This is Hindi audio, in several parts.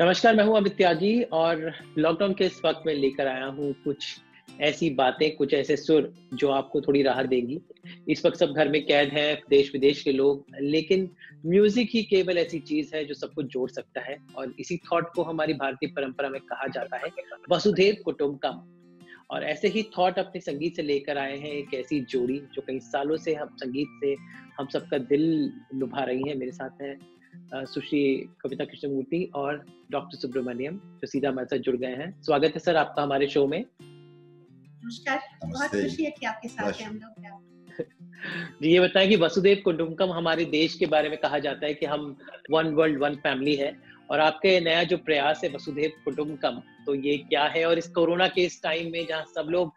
नमस्कार, मैं हूँ अमित त्यागी और लॉकडाउन के इस वक़्त में लेकर आया हूँ कुछ ऐसी बातें, कुछ ऐसे सुर जो आपको थोड़ी राहत देंगी। इस वक़्त सब घर में कैद हैं, देश-विदेश के लोग, लेकिन म्यूज़िक ही केवल ऐसी चीज़ है जो सबको जोड़ सकता है और इसी थॉट को हमारी भारतीय परंपरा में कहा जाता है वसुधैव कुटुंबकम। और ऐसे ही थॉट अपने संगीत से लेकर आए हैं एक ऐसी जोड़ी जो कई सालों से हम संगीत से हम सबका दिल लुभा रही हैं। मेरे साथ हैं सुश्री कविता कृष्णमूर्ति और डॉक्टर सुब्रमण्यम जो सीधा हमारे साथ जुड़ गए हैं। स्वागत है सर आपका हमारे शो में। नमस्कार, बहुत खुशी है कि आपके साथ हैं हम लोग। जी, ये बताएं कि वसुधैव कुटुंबकम हमारे देश के बारे में कहा जाता है कि हम वन वर्ल्ड वन फैमिली है और आपके नया जो प्रयास है वसुधैव कुटुंबकम, तो ये क्या है? और इस कोरोना के इस टाइम में जहाँ सब लोग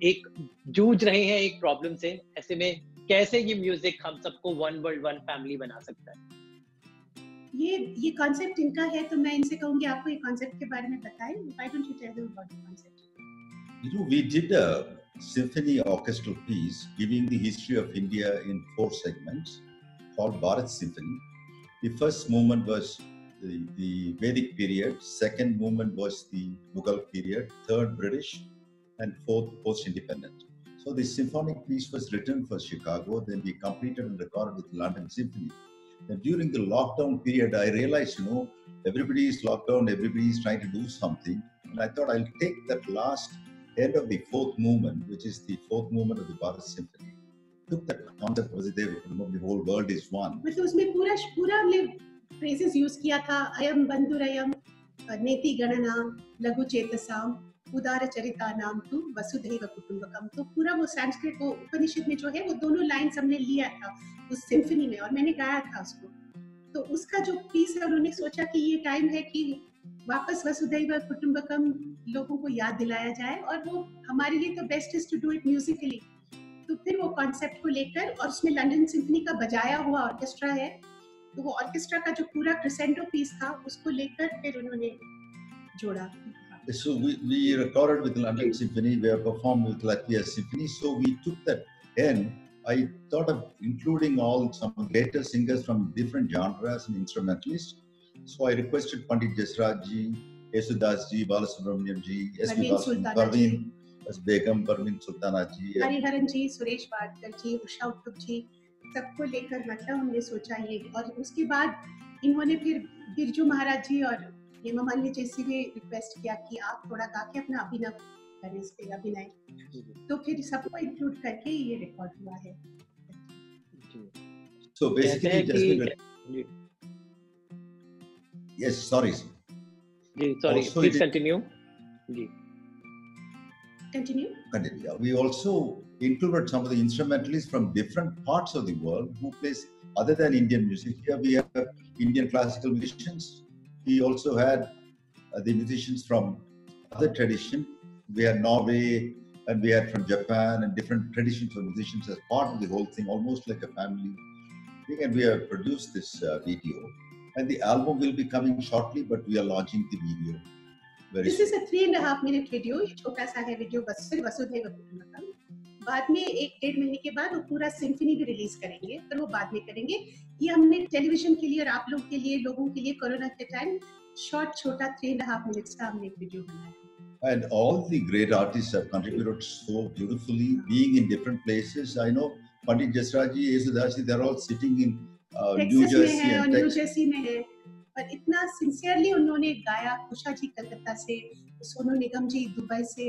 एक जूझ रहे हैं एक प्रॉब्लम से, ऐसे में कैसे ये म्यूजिक हम सबको वन वर्ल्ड वन फैमिली बना सकता है? ये कॉन्सेप्ट इनका है, तो मैं इनसे कहूंगी आपको ये कॉन्सेप्ट के बारे में बताएं। Why don't you tell them about the concept? We did a symphony orchestral piece giving the history of India in 4 segments called Bharat Symphony. The first movement was the Vedic period, second movement was the Mughal period, third British, and fourth post-independent. So the symphonic piece was written for Chicago, then we completed and recorded with London Symphony. And during the lockdown period, I realized, everybody is locked down, everybody is trying to do something. And I thought I'll take that last end of the fourth movement, which is the fourth movement of the Bharat Symphony. Took that concept, the whole world is one. मतलब उसमें पूरा हमने phrases यूज किया था। अयम बंधुरयम, नेति गणना, लघु चेतसाम, उदार चरितानाम तु वसुधैव कुटुंबकम। तो पूरा वो संस्कृत को उपनिषद में जो है वो दोनों लाइन्स हमने लिया था उस सिम्फनी में और मैंने गाया था उसको। तो उसका जो पीस है उन्होंने सोचा कि ये टाइम है कि वापस वसुधैव कुटुंबकम लोगों को याद दिलाया जाए और वो हमारे लिए तो best is to do it musically. तो फिर वो कॉन्सेप्ट को लेकर और उसमें लंदन सिम्फनी का बजाया हुआ ऑर्केस्ट्रा है, तो वो ऑर्केस्ट्रा का जो पूरा क्रेसेंडो पीस था उसको लेकर फिर उन्होंने जोड़ा। So we recorded with London Symphony, we have performed with Latvia Symphony. So we took that end. I thought of including some greater singers from different genres and instrumentalists. So I requested Pandit Jasraj ji, Yesudas ji, Balasubramaniam ji, S.B. Parveen, Begum, Parveen Sultana ji, Hariharan जी, सुरेश वाडकर जी, उषा उत्तुप जी, सबको लेकर मतलब हमने सोचा ये। और उसके बाद इन्होंने फिर बिरजू महाराज जी और हेमा मालिनी जी से भी रिक्वेस्ट किया कि आप थोड़ा गा के अपना अभिनय करें इस पे अभिनय। तो फिर सबको इंक्लूड करके ये रिकॉर्ड हुआ है। So basically it has been Yes, sorry. Ji, sorry. Please continue. Ji. Continue. Yeah. We also included some of the instrumentalists from different parts of the world who plays other than Indian music. Here we have Indian classical musicians. We also had the musicians from other tradition. We had Norway and we had from Japan and different traditions of musicians as part of the whole thing, almost like a family thing. And we have produced this video. And the album will be coming shortly, but we are launching the video. This is a 3.5 minute video. ये छोटा सा है वीडियो बस सिर्फ वसुधैव कुटुंबकम। बाद में 1-1.5 महीने के बाद वो पूरा सिम्फनी भी रिलीज करेंगे, पर वो बाद में करेंगे। ये हमने टेलीविजन के लिए और आप लोग के लिए, लोगों के लिए कोरोना के टाइम शॉर्ट छोटा 3.5 मिनट्स का हमने एक वीडियो बनाया। And all the great artists have contributed so beautifully, being in different places. I know Pandit Jasraj ji, Yesudas ji, they're all sitting in New Jersey and new Jersey में है और इतना सिंसियरली उन्होंने गाया। उषा जी कलकत्ता से, सोनू निगम जी दुबई से,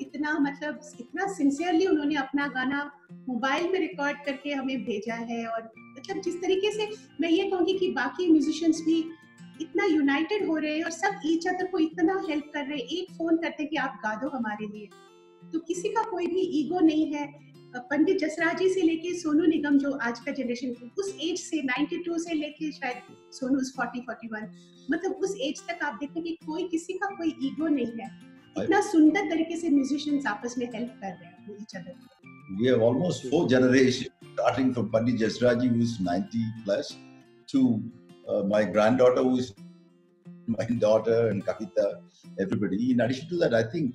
इतना मतलब इतना सिंसियरली उन्होंने अपना गाना मोबाइल में रिकॉर्ड करके हमें भेजा है। और मतलब जिस तरीके से मैं ये कहूँगी कि बाकी म्यूजिशियंस भी इतना यूनाइटेड हो रहे हैं और सब ईच अदर को इतना हेल्प कर रहे हैं। एक फोन करते कि आप गा दो हमारे लिए, तो किसी का कोई भी ईगो नहीं है। पंडित जसराज जी से लेके सोनू निगम जो आज का जनरेशन, उस एज से 92 से लेके शायद सोनू 40-41, मतलब उस एज तक आप देखें कि कोई किसी का कोई ईगो नहीं है। इतना सुंदर तरीके से म्यूजिशियंस आपस में हेल्प कर रहे हैं each other. We have almost 4 generations, starting from Pandit Jasraj ji, who is 90 plus, to my granddaughter, who is my daughter, and Kavita, everybody. In addition to that, I think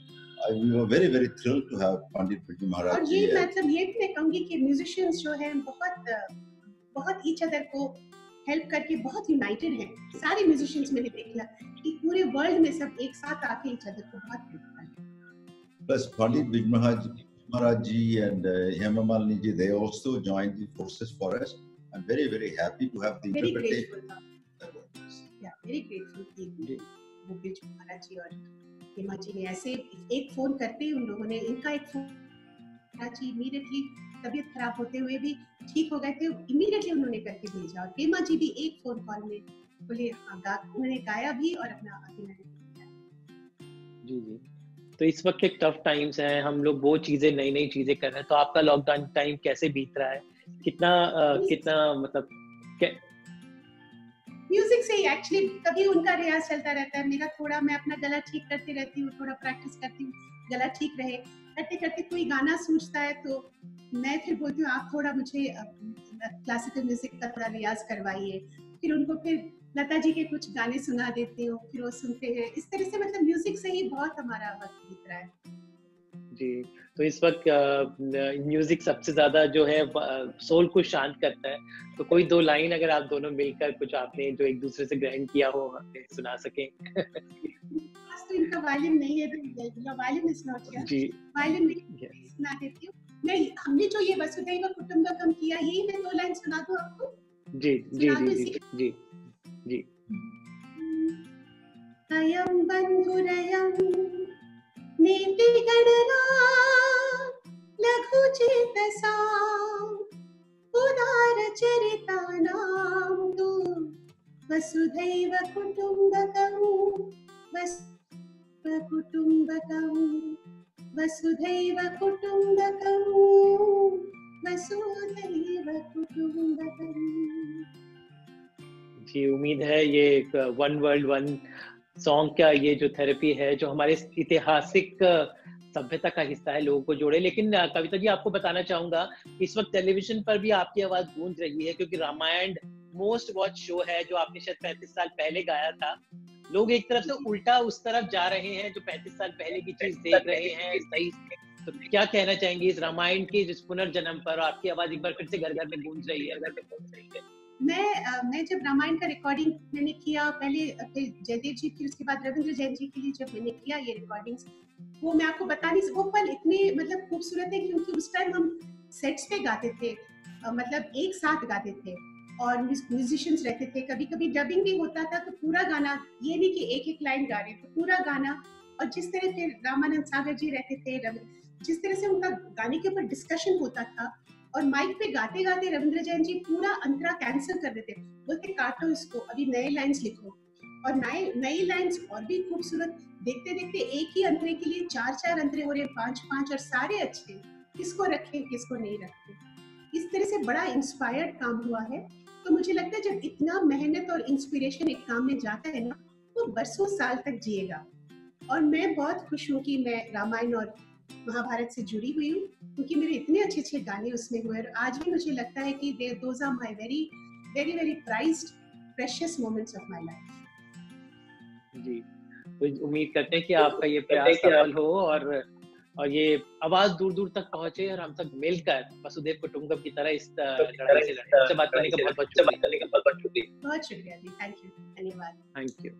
we were very, very thrilled to have Pandit Birju Maharaj. और ये मतलब ये भी मैं कहूँगी कि म्यूजिशियंस जो हैं बहुत ईच अदर को हेल्प करके बहुत यूनाइटेड हैं। सारे म्यूजिशियंस मैंने देखा कि पूरे वर्ल्ड में सब एक साथ आके इच अदर को बहुत हेल्प करते हैं। Plus, Pandit Big Maharaj ji and Hema Malini ji, they also joined the forces for us. I'm very, very happy to have the Very interpretation. grateful. Yeah, very grateful कि Big Maharaj ji और हेमा जी ने ऐसे एक फोन करते ही उन लोगों ने, इनका एक फोन जी इमीडिएटली तबीयत खराब होते हुए भी ठीक हो गए थे, इमीडिएटली उन्होंने करके भेजा। और हेमा जी भी एक फोन कॉल में बोले हाँ, उन्होंने गाया भी और अपना अभिनय किया। जी जी। तो इस वक्त के टफ टाइम्स हैं, हम लोग वो चीजें नई नई चीजें कर रहे हैं, तो आपका लॉकडाउन टाइम कैसे बीत रहा है? कितना मतलब म्यूजिक से ही एक्चुअली कभी उनका रियाज चलता रहता है, मेरा थोड़ा, मैं अपना गला ठीक करती रहती हूँ, थोड़ा प्रैक्टिस करती हूँ गला ठीक रहे। करते करते कोई गाना सूझता है तो मैं फिर बोलती हूँ आप थोड़ा मुझे क्लासिकल म्यूजिक का थोड़ा रियाज करवाइए, फिर उनको फिर लता जी के कुछ गाने सुना देती हूँ, फिर वो सुनते हैं। इस तरह से मतलब म्यूजिक से ही बहुत हमारा वक्त बीत रहा है। जी, तो इस वक्त म्यूजिक सबसे ज्यादा जो है सोल को शांत करता है, तो कोई दो लाइन अगर आप दोनों मिलकर कुछ आपने जो एक दूसरे से ग्रहण किया हो सुना सकें। तो इनका वायलिन नहीं है तो वायलिन इज नॉट हियर। जी, वायलिन नहीं सुना देती हूँ मैं। हमने जो ये वसुधैव कुटुंबकम किया, यही मैं दो लाइन सुना दूं आपको? जी जी जी जी जी जी। अयं बंधुरयं नीति गणना लघु चेतसां उदार चरितानां तु वसुधैव कुटुंबकं वसुधैव कुटुंबकं वसुधैव कुटुंबकं। जी, उम्मीद है ये एक वन वर्ल्ड वन सॉन्ग का ये जो थेरेपी है जो हमारे ऐतिहासिक सभ्यता का हिस्सा है, लोगों को जोड़े। लेकिन कविता जी, आपको बताना चाहूंगा इस वक्त टेलीविजन पर भी आपकी आवाज गूंज रही है, क्योंकि रामायण मोस्ट वॉच शो है जो आपने शायद 35 साल पहले गाया था। लोग एक तरफ से उल्टा उस तरफ जा रहे हैं जो 35 साल पहले की चीज देख रहे हैं सही। तो क्या कहना चाहेंगे इस रामायण के जिस पुनर्जन्म पर? आपकी आवाज एक बार फिर से घर घर में गूंज रही है। मैं जब रामायण का रिकॉर्डिंग मैंने किया, पहले जयदेव जी, फिर उसके बाद रविंद्र जैन जी के लिए जब मैंने किया ये रिकॉर्डिंग्स, वो मैं आपको बता नहीं, वो पल इतने मतलब खूबसूरत है क्योंकि उस टाइम हम सेट्स पे गाते थे, मतलब एक साथ गाते थे और म्यूजिशियंस रहते थे। कभी कभी डबिंग भी होता था तो पूरा गाना, ये नहीं कि एक एक लाइन गा रहे, तो पूरा गाना। और जिस तरह से रामानंद सागर जी रहते थे, जिस तरह से उनका गाने के ऊपर डिस्कशन होता था, और माइक पे गाते गाते रविंद्र जैन जी पूरा अंतरा कैंसिल कर देते, बोलते काटो इसको, अभी नए लाइंस लिखो। और नई लाइंस और भी खूबसूरत, देखते देखते एक ही अंतरे के लिए 4-4 अंतरे हो रहे, 5-5, और सारे अच्छे, किसको रखें किसको नहीं रखें। इस तरह से बड़ा इंस्पायर्ड काम हुआ है। तो मुझे लगता है जब इतना मेहनत और इंस्पिरेशन एक काम में जाता है ना, तो बरसों साल तक जिएगा। और मैं बहुत खुश हूँ कि मैं रामायण और महाभारत से जुड़ी हुई हूँ, क्योंकि मेरे इतने अच्छे अच्छे गाने उसमें हुए, और आज भी मुझे लगता है कि those are my very very very prized precious moments of my life. जी, तो उम्मीद करते हैं कि आपका ये प्रयास सफल हो और ये आवाज दूर दूर तक पहुंचे और हम सब मिलकर वसुधैव कुटुंबकम की तरह इस लड़ाई से लड़ें। बात करने का बहुत बहुत शुक्रिया। बहुत शुक्रिया जी, थैंक यू, धन्यवाद। Thank you.